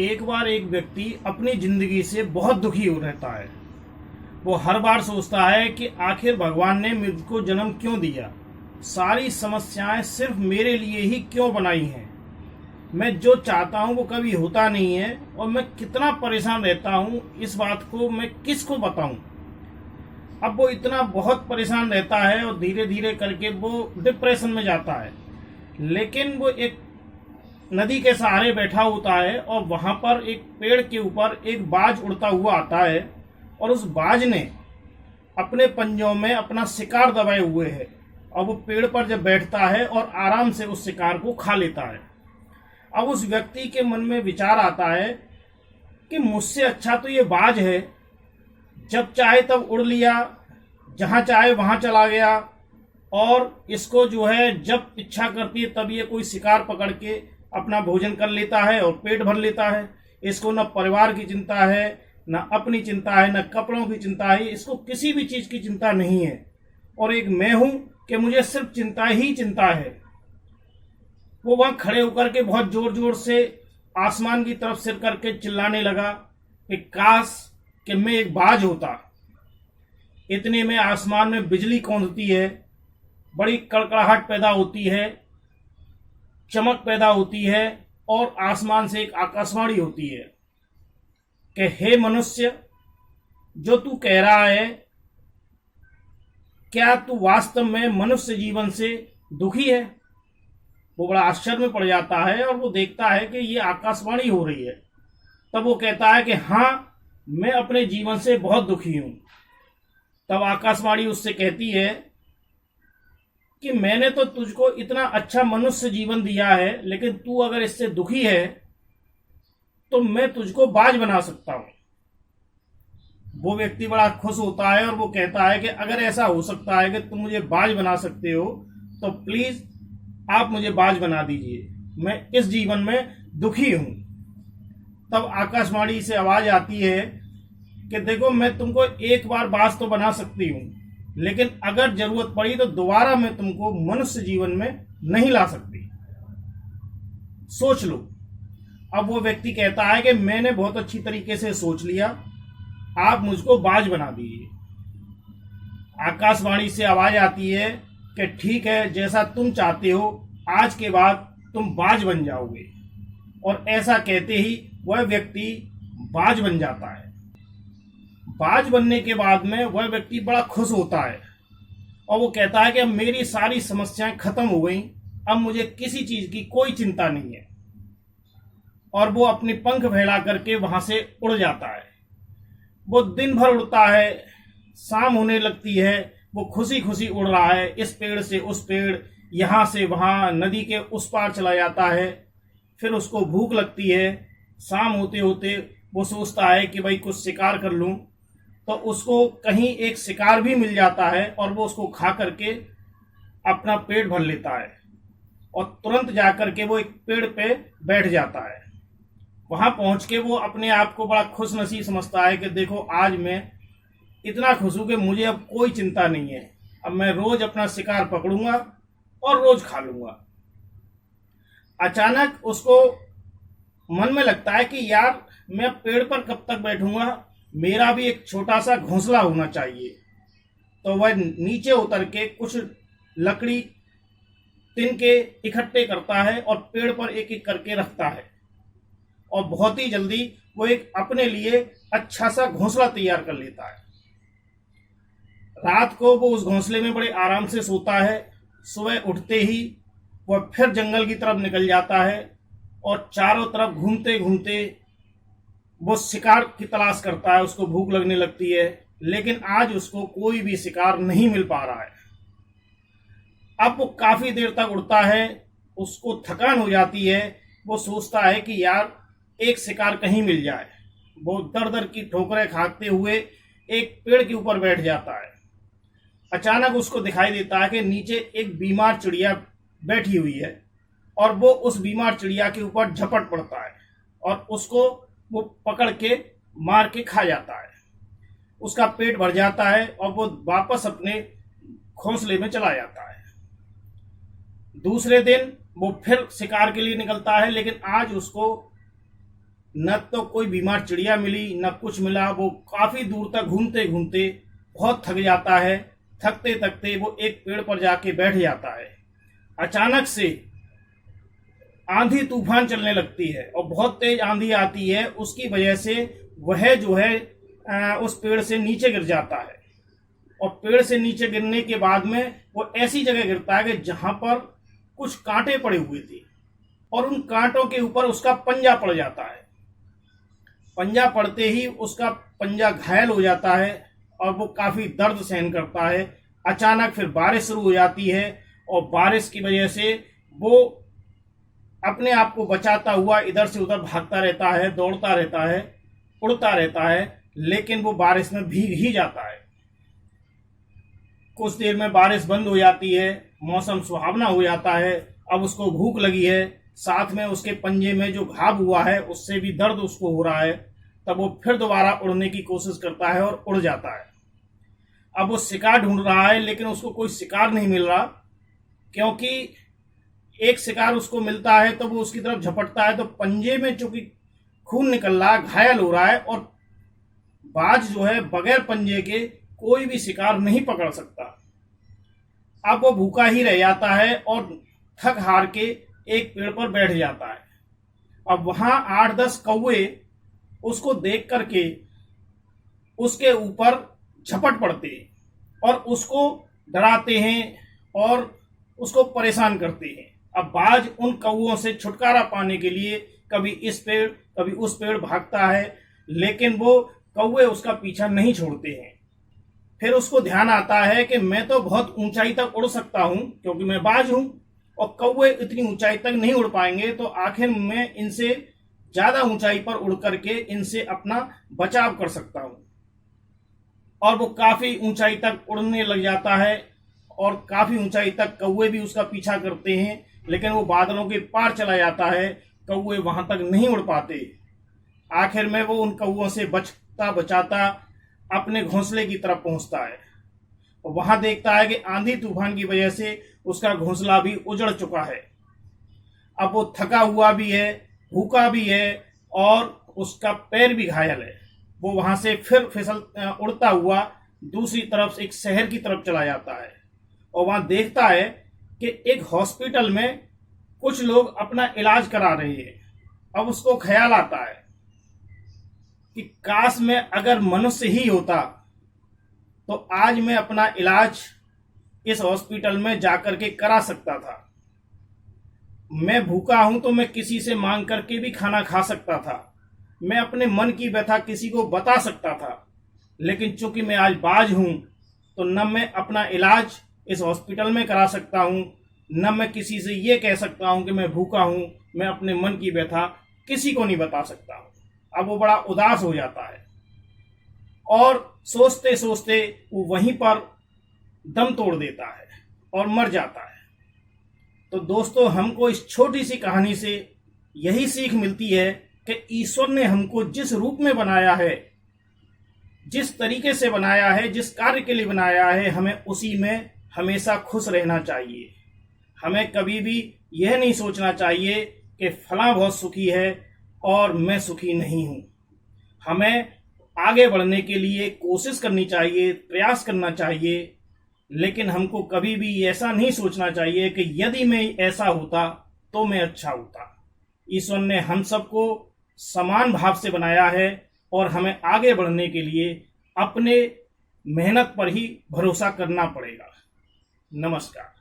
एक बार एक व्यक्ति अपनी जिंदगी से बहुत दुखी हो रहता है। वो हर बार सोचता है कि आखिर भगवान ने मुझको जन्म क्यों दिया, सारी समस्याएं सिर्फ मेरे लिए ही क्यों बनाई हैं। मैं जो चाहता हूं वो कभी होता नहीं है और मैं कितना परेशान रहता हूं, इस बात को मैं किसको बताऊं। अब वो इतना बहुत परेशान रहता है और धीरे धीरे करके वो डिप्रेशन में जाता है। लेकिन वो एक नदी के सहारे बैठा होता है और वहां पर एक पेड़ के ऊपर एक बाज उड़ता हुआ आता है और उस बाज ने अपने पंजों में अपना शिकार दबाए हुए है और वो पेड़ पर जब बैठता है और आराम से उस शिकार को खा लेता है। अब उस व्यक्ति के मन में विचार आता है कि मुझसे अच्छा तो ये बाज है, जब चाहे तब उड़ लिया, जहां चाहे वहां चला गया और इसको जो है जब इच्छा करती है तब ये कोई शिकार पकड़ के अपना भोजन कर लेता है और पेट भर लेता है। इसको न परिवार की चिंता है, न अपनी चिंता है, न कपड़ों की चिंता है, इसको किसी भी चीज की चिंता नहीं है। और एक मैं हूं कि मुझे सिर्फ चिंता ही चिंता है। वो वहां खड़े होकर के बहुत जोर जोर से आसमान की तरफ सिर करके चिल्लाने लगा कि काश कि मैं एक बाज होता। इतने में आसमान में बिजली कौंधती है, बड़ी कड़कड़ाहट पैदा होती है, चमक पैदा होती है और आसमान से एक आकाशवाणी होती है कि हे मनुष्य, जो तू कह रहा है, क्या तू वास्तव में मनुष्य जीवन से दुखी है। वो बड़ा आश्चर्य में पड़ जाता है और वो देखता है कि ये आकाशवाणी हो रही है। तब वो कहता है कि हाँ, मैं अपने जीवन से बहुत दुखी हूं। तब आकाशवाणी उससे कहती है कि मैंने तो तुझको इतना अच्छा मनुष्य जीवन दिया है, लेकिन तू अगर इससे दुखी है तो मैं तुझको बाज बना सकता हूं। वो व्यक्ति बड़ा खुश होता है और वो कहता है कि अगर ऐसा हो सकता है कि तुम मुझे बाज बना सकते हो तो प्लीज आप मुझे बाज बना दीजिए, मैं इस जीवन में दुखी हूं। तब आकाशवाणी से आवाज आती है कि देखो, मैं तुमको एक बार बाज तो बना सकती हूं, लेकिन अगर जरूरत पड़ी तो दोबारा मैं तुमको मनुष्य जीवन में नहीं ला सकती, सोच लो। अब वो व्यक्ति कहता है कि मैंने बहुत अच्छी तरीके से सोच लिया, आप मुझको बाज बना दीजिए। आकाशवाणी से आवाज आती है कि ठीक है, जैसा तुम चाहते हो, आज के बाद तुम बाज बन जाओगे। और ऐसा कहते ही वह व्यक्ति बाज बन जाता है। बाज बनने के बाद में वह व्यक्ति बड़ा खुश होता है और वो कहता है कि अब मेरी सारी समस्याएं खत्म हो गई, अब मुझे किसी चीज की कोई चिंता नहीं है। और वो अपने पंख फैला करके वहां से उड़ जाता है। वो दिन भर उड़ता है, शाम होने लगती है, वो खुशी खुशी उड़ रहा है, इस पेड़ से उस पेड़, यहां से वहां, नदी के उस पार चला जाता है। फिर उसको भूख लगती है, शाम होते होते वो सोचता है कि भाई कुछ शिकार कर लूं, तो उसको कहीं एक शिकार भी मिल जाता है और वो उसको खा करके अपना पेट भर लेता है और तुरंत जाकर के वो एक पेड़ पे बैठ जाता है। वहां पहुंच के वो अपने आप को बड़ा खुश नसीब समझता है कि देखो, आज मैं इतना खुश हूं कि मुझे अब कोई चिंता नहीं है, अब मैं रोज अपना शिकार पकड़ूंगा और रोज खा लूंगा। अचानक उसको मन में लगता है कि यार, मैं पेड़ पर कब तक बैठूंगा, मेरा भी एक छोटा सा घोंसला होना चाहिए। तो वह नीचे उतर के कुछ लकड़ी तिनके इकट्ठे करता है और पेड़ पर एक एक करके रखता है और बहुत ही जल्दी वो एक अपने लिए अच्छा सा घोंसला तैयार कर लेता है। रात को वो उस घोंसले में बड़े आराम से सोता है। सुबह उठते ही वह फिर जंगल की तरफ निकल जाता है और चारों तरफ घूमते घूमते वो शिकार की तलाश करता है। उसको भूख लगने लगती है, लेकिन आज उसको कोई भी शिकार नहीं मिल पा रहा है। अब वो काफी देर तक उड़ता है, उसको थकान हो जाती है। वो सोचता है कि यार, एक शिकार कहीं मिल जाए। वो दर दर की ठोकरें खाते हुए एक पेड़ के ऊपर बैठ जाता है। अचानक उसको दिखाई देता है कि नीचे एक बीमार चिड़िया बैठी हुई है और वो उस बीमार चिड़िया के ऊपर झपट पड़ता है और उसको वो पकड़ के मार के खा जाता है। उसका पेट भर जाता है और वो वापस अपने घोंसले में चला जाता है। दूसरे दिन वो फिर शिकार के लिए निकलता है, लेकिन आज उसको न तो कोई बीमार चिड़िया मिली न कुछ मिला। वो काफी दूर तक घूमते घूमते बहुत थक जाता है। थकते थकते वो एक पेड़ पर जाके बैठ जाता है। अचानक से आंधी तूफान चलने लगती है और बहुत तेज आंधी आती है। उसकी वजह से वह जो है उस पेड़ से नीचे गिर जाता है और पेड़ से नीचे गिरने के बाद में वो ऐसी जगह गिरता है कि जहां पर कुछ कांटे पड़े हुए थे और उन कांटों के ऊपर उसका पंजा पड़ जाता है। पंजा पड़ते ही उसका पंजा घायल हो जाता है और वो काफी दर्द सहन करता है। अचानक फिर बारिश शुरू हो जाती है और बारिश की वजह से वो अपने आप को बचाता हुआ इधर से उधर भागता रहता है, दौड़ता रहता है, उड़ता रहता है, लेकिन वो बारिश में भीग ही जाता है। कुछ देर में बारिश बंद हो जाती है, मौसम सुहावना हो जाता है। अब उसको भूख लगी है, साथ में उसके पंजे में जो घाव हुआ है उससे भी दर्द उसको हो रहा है। तब वो फिर दोबारा उड़ने की कोशिश करता है और उड़ जाता है। अब वो शिकार ढूंढ रहा है लेकिन उसको कोई शिकार नहीं मिल रहा, क्योंकि एक शिकार उसको मिलता है तो वो उसकी तरफ झपटता है तो पंजे में चूंकि खून निकल रहा है, घायल हो रहा है और बाज जो है बगैर पंजे के कोई भी शिकार नहीं पकड़ सकता। अब वो भूखा ही रह जाता है और थक हार के एक पेड़ पर बैठ जाता है। अब वहां 8-10 कौवे उसको देख करके उसके ऊपर झपट पड़ते हैं और उसको डराते हैं और उसको परेशान करते हैं। अब बाज उन कौवों से छुटकारा पाने के लिए कभी इस पेड़ कभी उस पेड़ भागता है, लेकिन वो कौवे उसका पीछा नहीं छोड़ते हैं। फिर उसको ध्यान आता है कि मैं तो बहुत ऊंचाई तक उड़ सकता हूं क्योंकि मैं बाज हूं और कौवे इतनी ऊंचाई तक नहीं उड़ पाएंगे, तो आखिर मैं इनसे ज्यादा ऊंचाई पर उड़ करके इनसे अपना बचाव कर सकता हूं। और वो काफी ऊंचाई तक उड़ने लग जाता है और काफी ऊंचाई तक कौवे भी उसका पीछा करते हैं, लेकिन वो बादलों के पार चला जाता है। कौवे वहां तक नहीं उड़ पाते। आखिर में वो उन कौवों से बचता बचाता अपने घोंसले की तरफ पहुंचता है और वहां देखता है कि आंधी तूफान की वजह से उसका घोंसला भी उजड़ चुका है। अब वो थका हुआ भी है, भूखा भी है और उसका पैर भी घायल है। वो वहां से फिर उड़ता हुआ दूसरी तरफ एक शहर की तरफ चला जाता है और वहां देखता है कि एक हॉस्पिटल में कुछ लोग अपना इलाज करा रहे हैं। अब उसको ख्याल आता है कि काश मैं अगर मनुष्य ही होता तो आज मैं अपना इलाज इस हॉस्पिटल में जाकर के करा सकता था। मैं भूखा हूं तो मैं किसी से मांग करके भी खाना खा सकता था। मैं अपने मन की व्यथा किसी को बता सकता था, लेकिन चूंकि मैं आज बाज हूं तो न मैं अपना इलाज इस हॉस्पिटल में करा सकता हूं, न मैं किसी से ये कह सकता हूं कि मैं भूखा हूं। मैं अपने मन की व्यथा किसी को नहीं बता सकता हूं। अब वो बड़ा उदास हो जाता है और सोचते सोचते वो वहीं पर दम तोड़ देता है और मर जाता है। तो दोस्तों, हमको इस छोटी सी कहानी से यही सीख मिलती है कि ईश्वर ने हमको जिस रूप में बनाया है, जिस तरीके से बनाया है, जिस कार्य के लिए बनाया है, हमें उसी में हमेशा खुश रहना चाहिए। हमें कभी भी यह नहीं सोचना चाहिए कि फलां बहुत सुखी है और मैं सुखी नहीं हूं। हमें आगे बढ़ने के लिए कोशिश करनी चाहिए, प्रयास करना चाहिए, लेकिन हमको कभी भी ऐसा नहीं सोचना चाहिए कि यदि मैं ऐसा होता तो मैं अच्छा होता। ईश्वर ने हम सबको समान भाव से बनाया है और हमें आगे बढ़ने के लिए अपने मेहनत पर ही भरोसा करना पड़ेगा। नमस्कार।